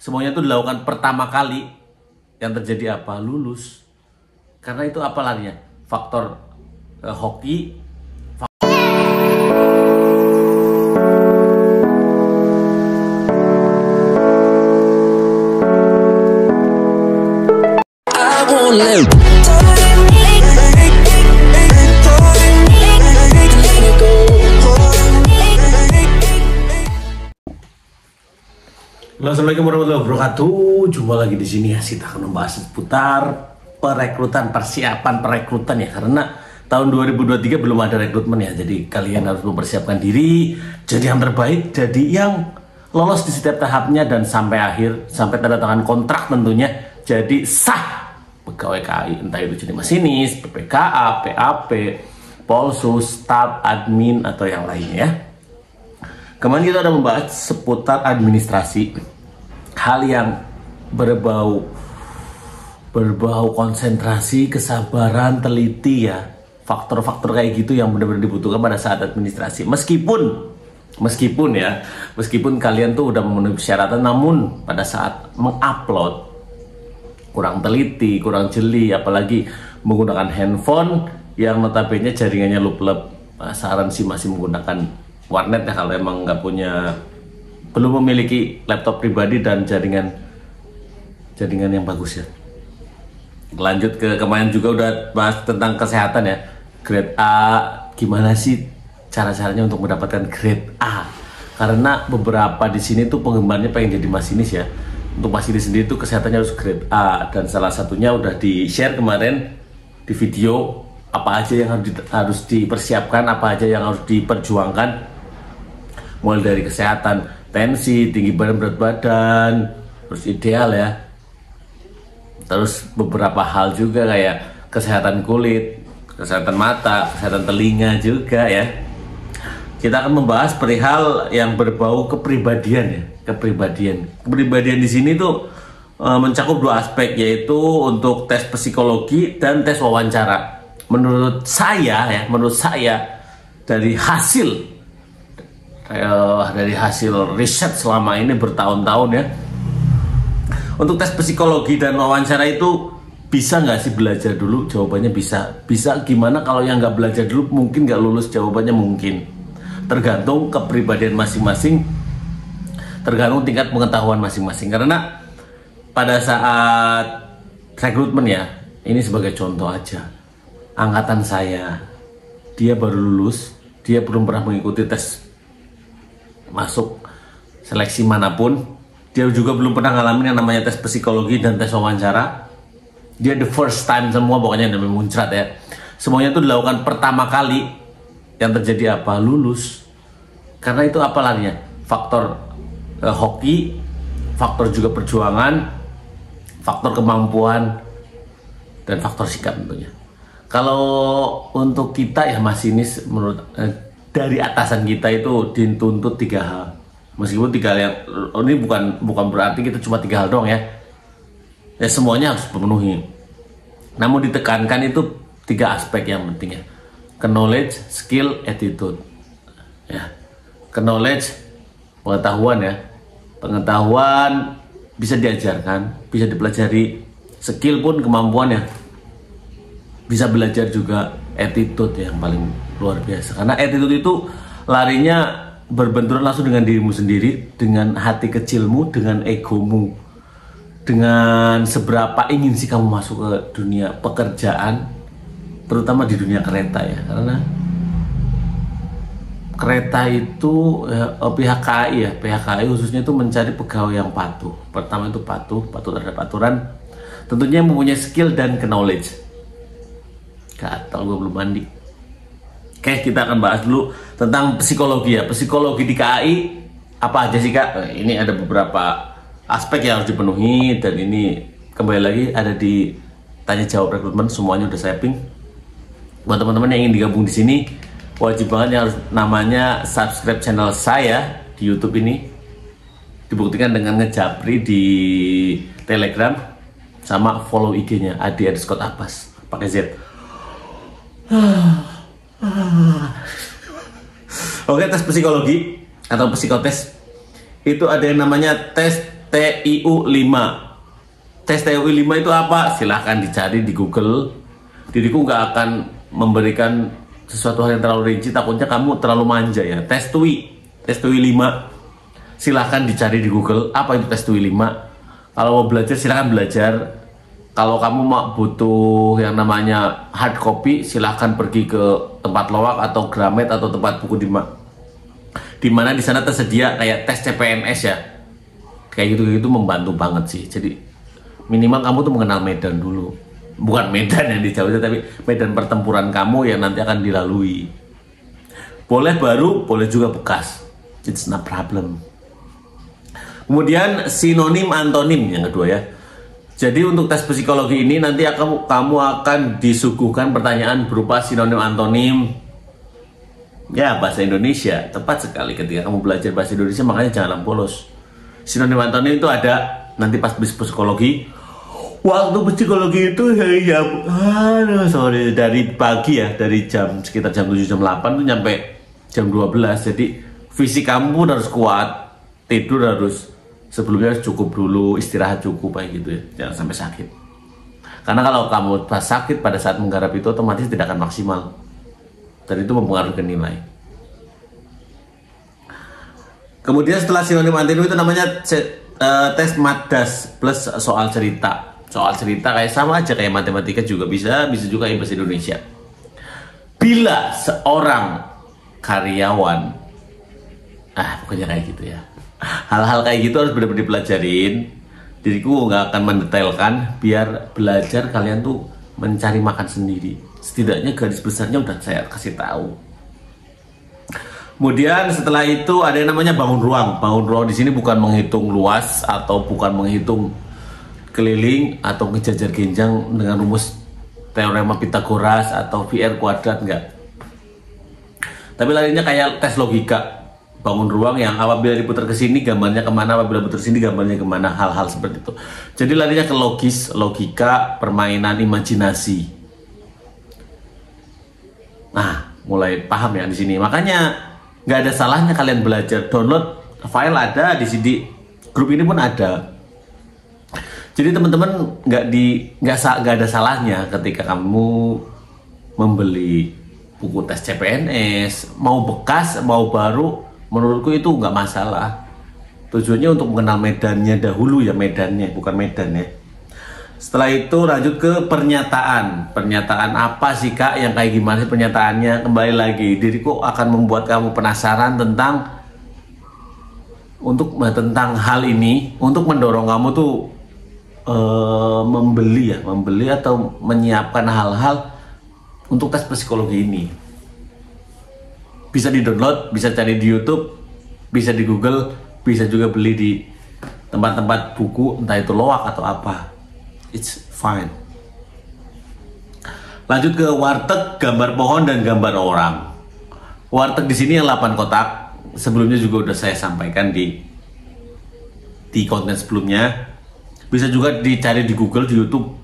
semuanya itu dilakukan pertama kali, yang terjadi apa? Lulus. Karena itu apa larinya? Faktor hoki. Assalamualaikum warahmatullahi wabarakatuh. Jumpa lagi di sini ya. Kita akan membahas seputar perekrutan, persiapan perekrutan ya. Karena tahun 2023 belum ada rekrutmen ya. Jadi kalian harus mempersiapkan diri jadi yang terbaik, jadi yang lolos di setiap tahapnya dan sampai akhir, sampai tanda tangan kontrak tentunya. Jadi sah pegawai KAI, entah itu jadi masinis, PPKA, PAP, Polsus, staf, admin atau yang lainnya ya. Kemarin kita ada membahas seputar administrasi, hal yang berbau konsentrasi, kesabaran, teliti ya, faktor-faktor kayak gitu yang benar-benar dibutuhkan pada saat administrasi. Meskipun kalian tuh udah memenuhi persyaratan, namun pada saat mengupload kurang teliti, kurang jeli, apalagi menggunakan handphone yang notabene jaringannya lup-lup. Saran sih masih menggunakan warnet ya, kalau emang belum memiliki laptop pribadi dan jaringan yang bagus ya. Lanjut ke kemarin juga udah bahas tentang kesehatan ya. Grade A, gimana sih caranya untuk mendapatkan grade A? Karena beberapa di sini tuh penggemarnya pengen jadi masinis ya. Untuk masinis sendiri tuh kesehatannya harus grade A, dan salah satunya udah di-share kemarin di video apa aja yang harus dipersiapkan, apa aja yang harus diperjuangkan. Mulai dari kesehatan, tensi, tinggi badan, berat badan, terus ideal ya. Terus beberapa hal juga kayak kesehatan kulit, kesehatan mata, kesehatan telinga juga ya. Kita akan membahas perihal yang berbau kepribadian ya. Kepribadian di sini tuh mencakup dua aspek, yaitu untuk tes psikologi dan tes wawancara. Menurut saya dari hasil riset selama ini bertahun-tahun ya, untuk tes psikologi dan wawancara itu bisa nggak sih belajar dulu? Jawabannya bisa. Bisa gimana kalau yang nggak belajar dulu mungkin nggak lulus? Jawabannya mungkin. Tergantung kepribadian masing-masing, tergantung tingkat pengetahuan masing-masing. Karena pada saat rekrutmen ya, ini sebagai contoh aja, angkatan saya, dia baru lulus, dia belum pernah mengikuti tes masuk seleksi manapun, dia juga belum pernah ngalamin yang namanya tes psikologi dan tes wawancara. Dia the first time semua, pokoknya yang namanya muncrat ya. Semuanya itu dilakukan pertama kali. Yang terjadi apa? Lulus. Karena itu apa larinya? Faktor hoki, faktor juga perjuangan, faktor kemampuan, dan faktor sikap tentunya. Kalau untuk kita ya masinis, menurut dari atasan kita itu dituntut 3 hal. Meskipun 3 hal yang ini bukan berarti kita cuma 3 hal doang ya. Ya semuanya harus dipenuhi. Namun ditekankan itu 3 aspek yang penting ya. Knowledge, skill, attitude. Ya. Knowledge, pengetahuan ya. Pengetahuan bisa diajarkan, bisa dipelajari. Skill pun kemampuan ya. Bisa belajar juga. Attitude yang paling luar biasa. Karena attitude itu larinya berbenturan langsung dengan dirimu sendiri, dengan hati kecilmu, dengan egomu, dengan seberapa ingin sih kamu masuk ke dunia pekerjaan, terutama di dunia kereta ya. Karena kereta itu pihak KAI khususnya itu mencari pegawai yang patuh. Pertama itu patuh terhadap aturan, tentunya mempunyai skill dan knowledge. Gatal gue belum mandi. Oke, kita akan bahas dulu tentang psikologi ya. Psikologi di KAI apa aja sih Kak? Ini ada beberapa aspek yang harus dipenuhi, dan ini kembali lagi ada di tanya jawab rekrutmen, semuanya udah saya ping. Buat teman-teman yang ingin digabung di sini, wajib banget yang harus namanya subscribe channel saya di YouTube ini. Dibuktikan dengan ngejapri di Telegram sama follow IG-nya adi_abbas pakai Z. Oke, tes psikologi atau psikotes itu ada yang namanya tes TIU 5. Tes TIU 5 itu apa? Silahkan dicari di Google. Diriku nggak akan memberikan sesuatu hal yang terlalu rinci, takutnya kamu terlalu manja ya. Tes TUI 5. Silahkan dicari di Google. Apa itu tes TUI 5? Kalau mau belajar silahkan belajar. Kalau kamu mau butuh yang namanya hard copy, silahkan pergi ke tempat loak atau Gramet atau tempat buku di mana di sana tersedia kayak tes CPNS ya. Kayak gitu membantu banget sih. Jadi minimal kamu tuh mengenal medan dulu. Bukan medan yang dijauh, tapi medan pertempuran kamu yang nanti akan dilalui. Boleh baru, boleh juga bekas. It's not problem. Kemudian sinonim antonim yang kedua ya. Jadi untuk tes psikologi ini nanti kamu akan disuguhkan pertanyaan berupa sinonim antonim. Ya, bahasa Indonesia. Tepat sekali ketika kamu belajar bahasa Indonesia, makanya jangan bolos. Sinonim antonim itu ada nanti pas psikologi. Waktu psikologi itu dari pagi ya, dari sekitar jam 7 jam 8 tuh nyampe jam 12. Jadi fisik kamu pun harus kuat, tidur harus sebelumnya cukup dulu, istirahat cukup kayak gitu ya, jangan sampai sakit. Karena kalau kamu pas sakit pada saat menggarap itu otomatis tidak akan maksimal, dan itu mempengaruhi nilai. Kemudian setelah sinonim antonim itu namanya tes MADAS plus soal cerita. Soal cerita kayak sama aja kayak matematika juga bisa juga yang bahasa Indonesia. Bila seorang karyawan, pokoknya kayak gitu ya. Hal-hal kayak gitu harus benar-benar dipelajarin. Diriku nggak akan mendetailkan, biar belajar kalian tuh mencari makan sendiri. Setidaknya garis besarnya udah saya kasih tahu. Kemudian setelah itu ada yang namanya bangun ruang. Bangun ruang di sini bukan menghitung luas atau bukan menghitung keliling atau ngejajar genjang dengan rumus teorema Pitagoras atau VR kuadrat, enggak. Tapi larinya kayak tes logika. Bangun ruang yang apabila diputar ke sini gambarnya kemana, apabila putar sini gambarnya kemana, hal-hal seperti itu. Jadi larinya ke logika, permainan imajinasi. Nah, mulai paham ya di sini. Makanya nggak ada salahnya kalian belajar. Download file ada di CD, grup ini pun ada. Jadi teman-teman nggak ada salahnya ketika kamu membeli buku tes CPNS, mau bekas mau baru. Menurutku itu nggak masalah. Tujuannya untuk mengenal medannya dahulu ya, medannya bukan medannya. Setelah itu lanjut ke pernyataan. Pernyataan apa sih kak? Yang kayak gimana sih pernyataannya? Kembali lagi, diriku akan membuat kamu penasaran tentang hal ini untuk mendorong kamu tuh membeli atau menyiapkan hal-hal untuk tes psikologi ini. Bisa di-download, bisa cari di YouTube, bisa di Google, bisa juga beli di tempat-tempat buku, entah itu loak atau apa. It's fine. Lanjut ke warteg, gambar pohon dan gambar orang. Warteg di sini yang 8 kotak. Sebelumnya juga udah saya sampaikan di konten sebelumnya. Bisa juga dicari di Google, di YouTube.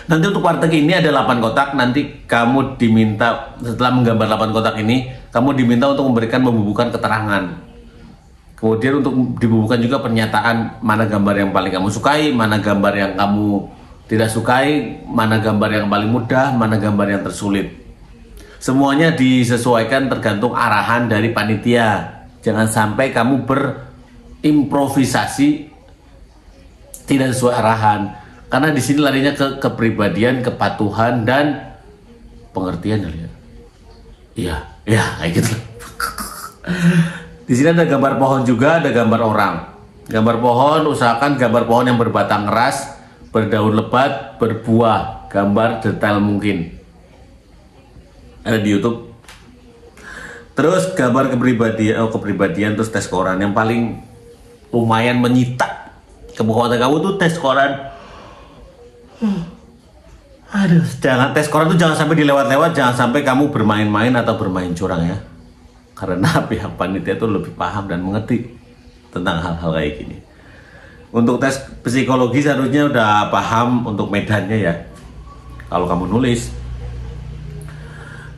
Nanti untuk warteg ini ada 8 kotak. Nanti kamu diminta, setelah menggambar 8 kotak ini, kamu diminta untuk membubuhkan keterangan. Kemudian untuk dibubuhkan juga pernyataan, mana gambar yang paling kamu sukai, mana gambar yang kamu tidak sukai, mana gambar yang paling mudah, mana gambar yang tersulit. Semuanya disesuaikan tergantung arahan dari panitia. Jangan sampai kamu berimprovisasi tidak sesuai arahan. Karena di sini larinya ke kepribadian, kepatuhan dan pengertian ya. Iya, kayak gitu. Di sini ada gambar pohon juga, ada gambar orang. Gambar pohon, usahakan gambar pohon yang berbatang keras, berdaun lebat, berbuah, gambar detail mungkin. Ada di YouTube. Terus gambar kepribadian, terus tes koran. Yang paling lumayan menyita kemampuan kamu tuh tes koran. Aduh, tes koran tuh jangan sampai dilewat-lewat, jangan sampai kamu bermain-main atau bermain curang ya. Karena pihak panitia tuh lebih paham dan mengerti tentang hal-hal kayak gini. Untuk tes psikologi seharusnya udah paham untuk medannya ya. Kalau kamu nulis.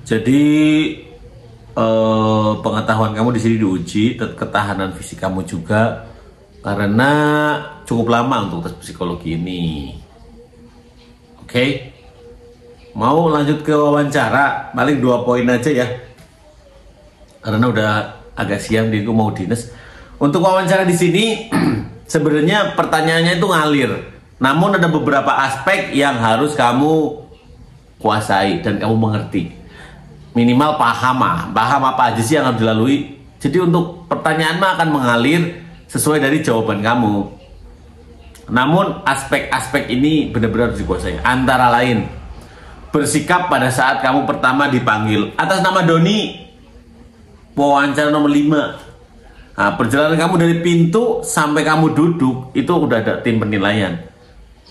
Jadi pengetahuan kamu di sini diuji, ketahanan fisik kamu juga. karena cukup lama untuk tes psikologi ini. Oke, mau lanjut ke wawancara, paling 2 poin aja ya, karena udah agak siang diriku mau dinas. Untuk wawancara di sini sebenarnya pertanyaannya itu ngalir, namun ada beberapa aspek yang harus kamu kuasai dan kamu mengerti. Minimal paham apa aja sih yang harus dilalui. Jadi untuk pertanyaan mah akan mengalir sesuai dari jawaban kamu. Namun aspek-aspek ini benar-benar harus dikuasai. Antara lain, bersikap pada saat kamu pertama dipanggil. Atas nama Doni, wawancara nomor 5. Nah, perjalanan kamu dari pintu sampai kamu duduk itu udah ada tim penilaian.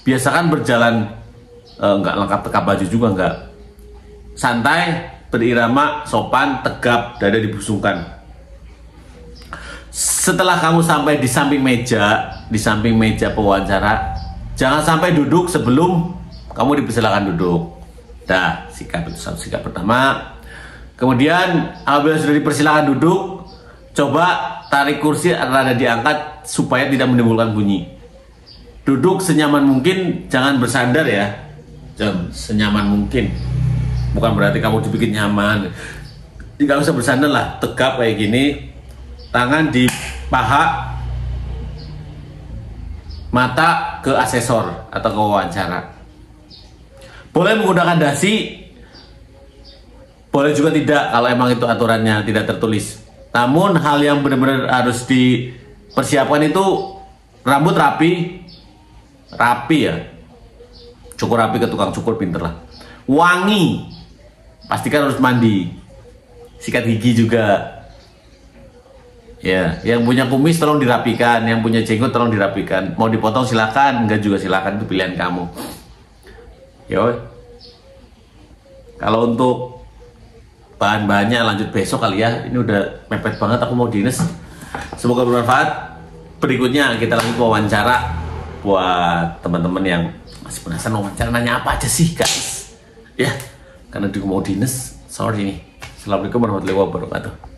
Biasakan berjalan nggak lengkap tegap baju juga nggak. Santai, berirama, sopan, tegap, dada dibusungkan. Setelah kamu sampai di samping meja pewawancara, jangan sampai duduk sebelum kamu dipersilakan duduk. Dah, sikap itu satu sikap pertama. Kemudian apabila sudah dipersilakan duduk, coba tarik kursi rada diangkat supaya tidak menimbulkan bunyi. Duduk senyaman mungkin, jangan bersandar ya. Jangan senyaman mungkin. Bukan berarti kamu dibikin nyaman. Tidak usah bersandar lah, tegap kayak gini. Tangan di paha, mata ke asesor atau ke wawancara. Boleh menggunakan dasi, boleh juga tidak kalau emang itu aturannya tidak tertulis. Namun hal yang benar-benar harus dipersiapkan itu rambut rapi ya, cukur rapi ke tukang cukur pinter lah. Wangi, pastikan harus mandi, sikat gigi juga. Ya, yang punya kumis tolong dirapikan, yang punya jenggot tolong dirapikan. Mau dipotong silakan, enggak juga silakan, itu pilihan kamu. Yo. Kalau untuk bahan-bahannya lanjut besok kali ya. Ini udah mepet banget, aku mau dinas. Semoga bermanfaat. Berikutnya kita lanjut wawancara buat teman-teman yang masih penasaran wawancara nanya apa aja sih guys. Ya, karena di mau dinas. Sorry nih. Assalamualaikum warahmatullahi wabarakatuh.